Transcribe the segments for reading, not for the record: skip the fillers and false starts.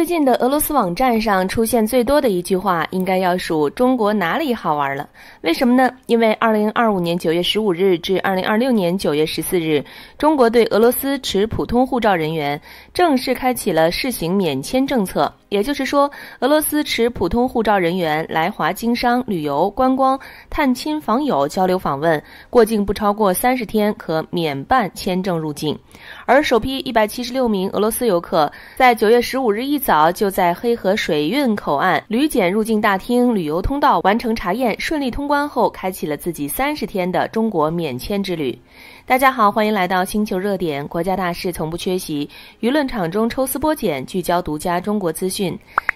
最近的俄罗斯网站上出现最多的一句话，应该要数中国哪里好玩了。为什么呢？因为2025年9月15日至2026年9月14日，中国对俄罗斯持普通护照人员正式开启了试行免签政策。也就是说，俄罗斯持普通护照人员来华经商、旅游、观光、探亲访友、交流访问，过境不超过30天可免办签证入境。而首批176名俄罗斯游客在9月15日一早就在黑河水运口岸旅检入境大厅旅游通道完成查验，顺利通关后开启了自己30天的中国免签之旅。大家好，欢迎来到星球热点，国家大事从不缺席，舆论场中抽丝剥茧，聚焦独家中国资讯。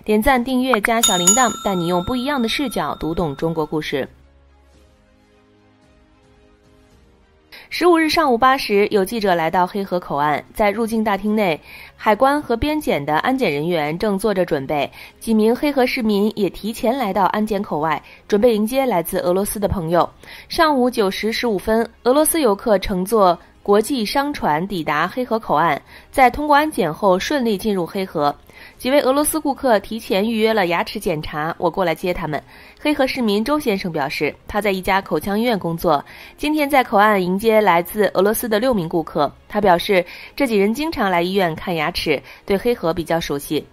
点赞订阅加小铃铛，带你用不一样的视角读懂中国故事。15日上午8时，有记者来到黑河口岸，在入境大厅内，海关和边检的安检人员正做着准备，几名黑河市民也提前来到安检口外，准备迎接来自俄罗斯的朋友。上午9时15分，俄罗斯游客乘坐国际商船抵达黑河口岸，在通过安检后顺利进入黑河。几位俄罗斯顾客提前预约了牙齿检查，我过来接他们。黑河市民周先生表示，他在一家口腔医院工作，今天在口岸迎接来自俄罗斯的6名顾客。他表示，这几人经常来医院看牙齿，对黑河比较熟悉。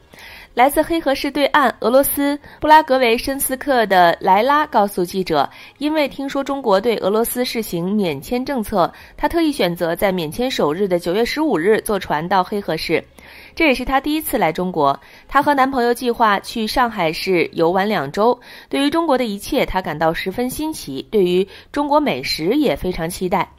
来自黑河市对岸俄罗斯布拉格维申斯克的莱拉告诉记者，因为听说中国对俄罗斯试行免签政策，她特意选择在免签首日的9月15日坐船到黑河市。这也是她第一次来中国，她和男朋友计划去上海市游玩2周。对于中国的一切，她感到十分新奇，对于中国美食也非常期待。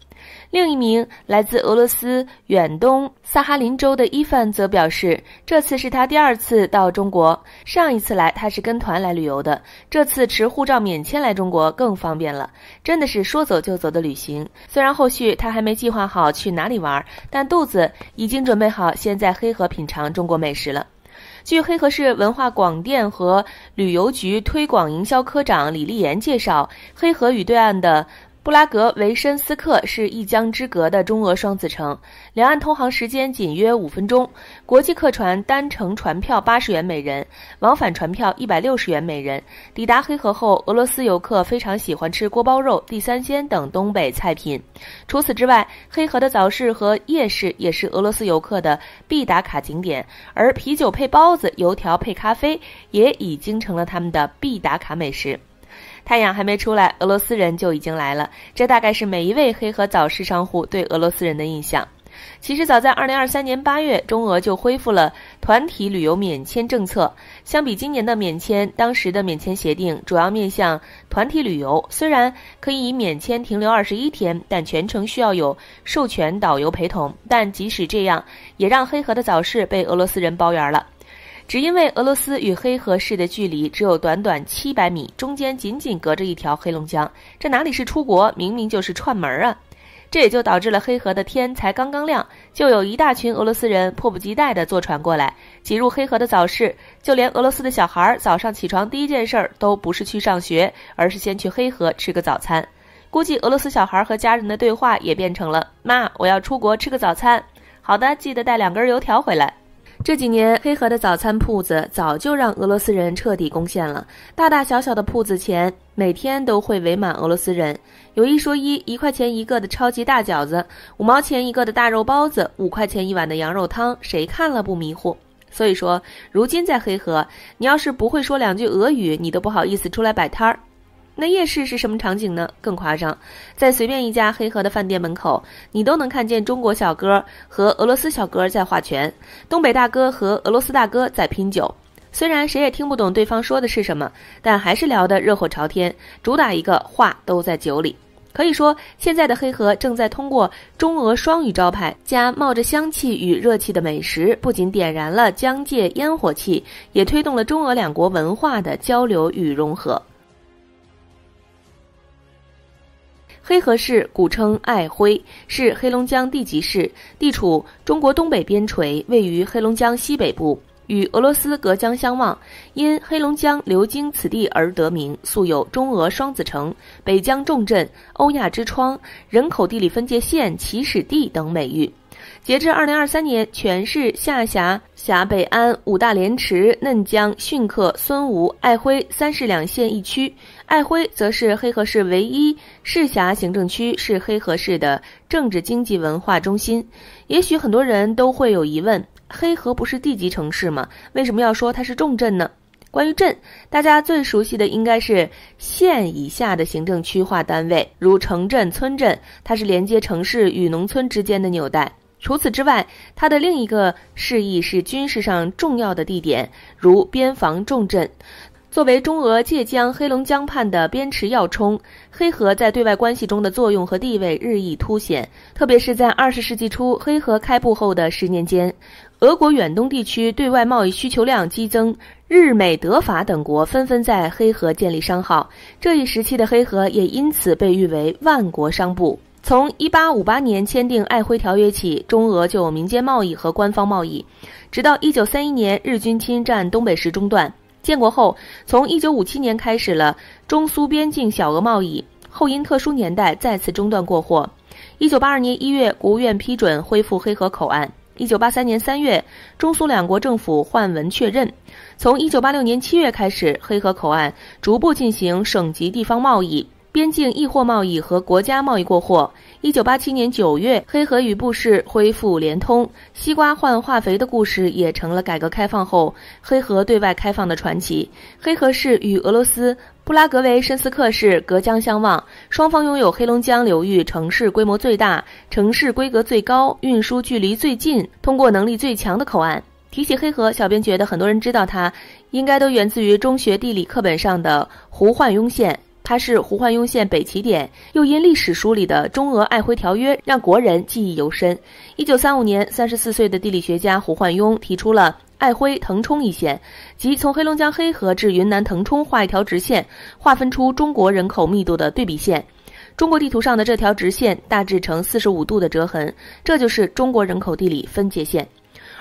另一名来自俄罗斯远东萨哈林州的伊凡则表示，这次是他第2次到中国，上一次来他是跟团来旅游的，这次持护照免签来中国更方便了，真的是说走就走的旅行。虽然后续他还没计划好去哪里玩，但肚子已经准备好先在黑河品尝中国美食了。据黑河市文化广电和旅游局推广营销科长李立言介绍，黑河与对岸的布拉格维申斯克是一江之隔的中俄双子城，两岸通航时间仅约5分钟，国际客船单程船票80元每人，往返船票160元每人。抵达黑河后，俄罗斯游客非常喜欢吃锅包肉、地三鲜等东北菜品。除此之外，黑河的早市和夜市也是俄罗斯游客的必打卡景点，而啤酒配包子、油条配咖啡也已经成了他们的必打卡美食。太阳还没出来，俄罗斯人就已经来了，这大概是每一位黑河早市商户对俄罗斯人的印象。其实早在2023年8月，中俄就恢复了团体旅游免签政策。相比今年的免签，当时的免签协定主要面向团体旅游，虽然可以以免签停留21天，但全程需要有授权导游陪同。但即使这样，也让黑河的早市被俄罗斯人包圆了。只因为俄罗斯与黑河市的距离只有短短700米，中间仅仅隔着一条黑龙江，这哪里是出国，明明就是串门啊！这也就导致了黑河的天才刚刚亮，就有一大群俄罗斯人迫不及待地坐船过来，挤入黑河的早市。就连俄罗斯的小孩早上起床第一件事都不是去上学，而是先去黑河吃个早餐。估计俄罗斯小孩和家人的对话也变成了：妈，我要出国吃个早餐。好的，记得带2根油条回来。这几年，黑河的早餐铺子早就让俄罗斯人彻底攻陷了，大大小小的铺子前每天都会围满俄罗斯人。有一说一，1块钱一个的超级大饺子，5毛钱一个的大肉包子，5块钱一碗的羊肉汤，谁看了不迷糊？所以说，如今在黑河，你要是不会说2句俄语，你都不好意思出来摆摊儿。那夜市是什么场景呢？更夸张，在随便一家黑河的饭店门口，你都能看见中国小哥和俄罗斯小哥在划拳，东北大哥和俄罗斯大哥在拼酒。虽然谁也听不懂对方说的是什么，但还是聊得热火朝天，主打一个话都在酒里。可以说，现在的黑河正在通过中俄双语招牌加冒着香气与热气的美食，不仅点燃了疆界烟火气，也推动了中俄2国文化的交流与融合。黑河市古称爱辉，是黑龙江地级市，地处中国东北边陲，位于黑龙江西北部，与俄罗斯隔江相望，因黑龙江流经此地而得名，素有中俄双子城、北疆重镇、欧亚之窗、人口地理分界线、起始地等美誉。截至2023年，全市下辖陕北安、五大连池、嫩江、浚克、孙吴、爱辉3市2县1区。爱辉则是黑河市唯一市辖行政区，是黑河市的政治经济文化中心。也许很多人都会有疑问，黑河不是地级城市吗？为什么要说它是重镇呢？关于镇，大家最熟悉的应该是县以下的行政区划单位，如城镇、村镇，它是连接城市与农村之间的纽带。除此之外，它的另一个释义是军事上重要的地点，如边防重镇。作为中俄界江、黑龙江畔的边池要冲，黑河在对外关系中的作用和地位日益凸显。特别是在20世纪初黑河开埠后的10年间，俄国远东地区对外贸易需求量激增，日美德法等国纷纷在黑河建立商号。这一时期的黑河也因此被誉为万国商埠。从1858年签订爱辉条约起，中俄就有民间贸易和官方贸易，直到1931年日军侵占东北时中断。建国后，从1957年开始了中苏边境小额贸易，后因特殊年代再次中断过货。1982年1月，国务院批准恢复黑河口岸。1983年3月，中苏两国政府换文确认。从1986年7月开始，黑河口岸逐步进行省级地方贸易、边境易货贸易和国家贸易过货。1987年9月，黑河与布市恢复联通，西瓜换化肥的故事也成了改革开放后黑河对外开放的传奇。黑河市与俄罗斯布拉格维申斯克市隔江相望，双方拥有黑龙江流域城市规模最大、城市规格最高、运输距离最近、通过能力最强的口岸。提起黑河，小编觉得很多人知道它，应该都源自于中学地理课本上的胡焕庸线。它是胡焕庸线北起点，又因历史书里的中俄爱辉条约让国人记忆犹深。1935年，34岁的地理学家胡焕庸提出了爱辉腾冲一线，即从黑龙江黑河至云南腾冲画一条直线，划分出中国人口密度的对比线。中国地图上的这条直线大致呈45度的折痕，这就是中国人口地理分界线。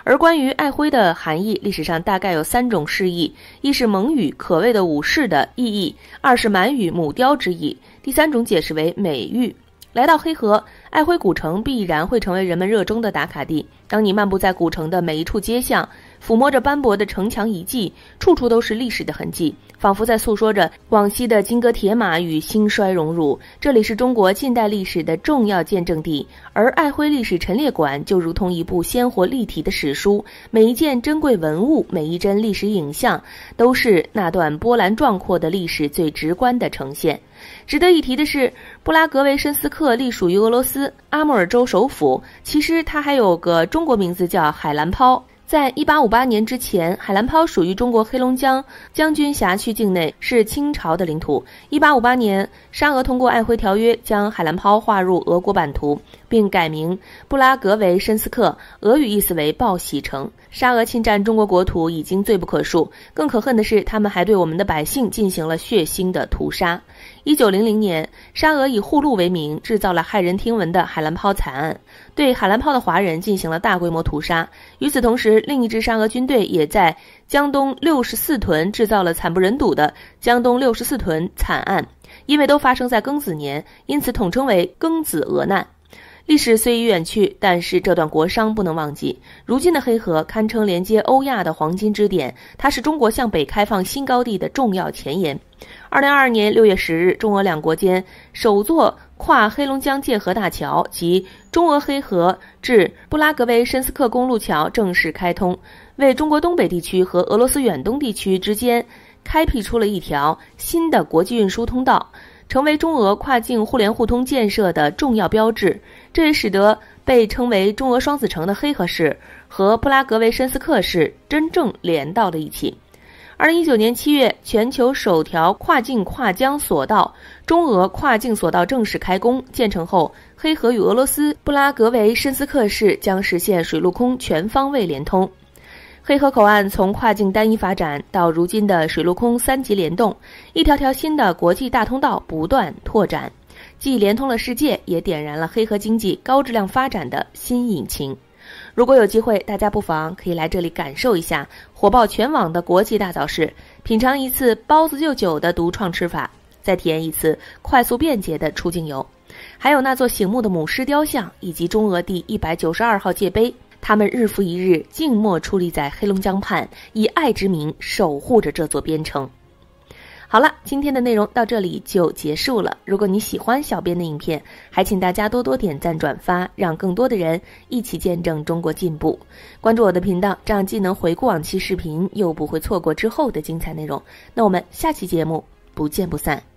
而关于爱辉的含义，历史上大概有3种释义：一是蒙语可谓的武士的意义，二是满语母雕之意，第3种解释为美誉。来到黑河，爱辉古城必然会成为人们热衷的打卡地。当你漫步在古城的每一处街巷，抚摸着斑驳的城墙遗迹，处处都是历史的痕迹，仿佛在诉说着往昔的金戈铁马与兴衰荣辱。这里是中国近代历史的重要见证地，而爱辉历史陈列馆就如同一部鲜活立体的史书，每一件珍贵文物，每一帧历史影像，都是那段波澜壮阔的历史最直观的呈现。值得一提的是，布拉格维申斯克隶属于俄罗斯阿穆尔州首府，其实它还有个中国名字叫海兰泡。在1858年之前，海兰泡属于中国黑龙江将军辖区境内，是清朝的领土。1858年，沙俄通过爱辉条约，将海兰泡划入俄国版图，并改名布拉格维申斯克，俄语意思为报喜城。沙俄侵占中国国土已经罪不可恕，更可恨的是，他们还对我们的百姓进行了血腥的屠杀。1900年，沙俄以护路为名，制造了骇人听闻的海兰泡惨案，对海兰泡的华人进行了大规模屠杀。与此同时，另一支沙俄军队也在江东64屯制造了惨不忍睹的江东64屯惨案，因为都发生在庚子年，因此统称为庚子俄难。历史虽已远去，但是这段国殇不能忘记。如今的黑河堪称连接欧亚的黄金支点，它是中国向北开放新高地的重要前沿。2022年6月10日，中俄两国间首座跨黑龙江界河大桥及中俄黑河至布拉格维申斯克公路桥正式开通，为中国东北地区和俄罗斯远东地区之间开辟出了一条新的国际运输通道，成为中俄跨境互联互通建设的重要标志。这也使得被称为中俄双子城的黑河市和布拉格维申斯克市真正连到了一起。2019年7月，全球首条跨境跨江索道中俄跨境索道正式开工，建成后，黑河与俄罗斯布拉格维申斯克市将实现水陆空全方位联通。黑河口岸从跨境单一发展到如今的水陆空3级联动，一条条新的国际大通道不断拓展，既连通了世界，也点燃了黑河经济高质量发展的新引擎。如果有机会，大家不妨可以来这里感受一下火爆全网的国际大早市，品尝一次包子就酒的独创吃法，再体验一次快速便捷的出境游。还有那座醒目的母狮雕像以及中俄第192号界碑，他们日复一日静默矗立在黑龙江畔，以爱之名守护着这座边城。好了，今天的内容到这里就结束了。如果你喜欢小编的影片，还请大家多多点赞转发，让更多的人一起见证中国进步。关注我的频道，这样既能回顾往期视频，又不会错过之后的精彩内容。那我们下期节目不见不散。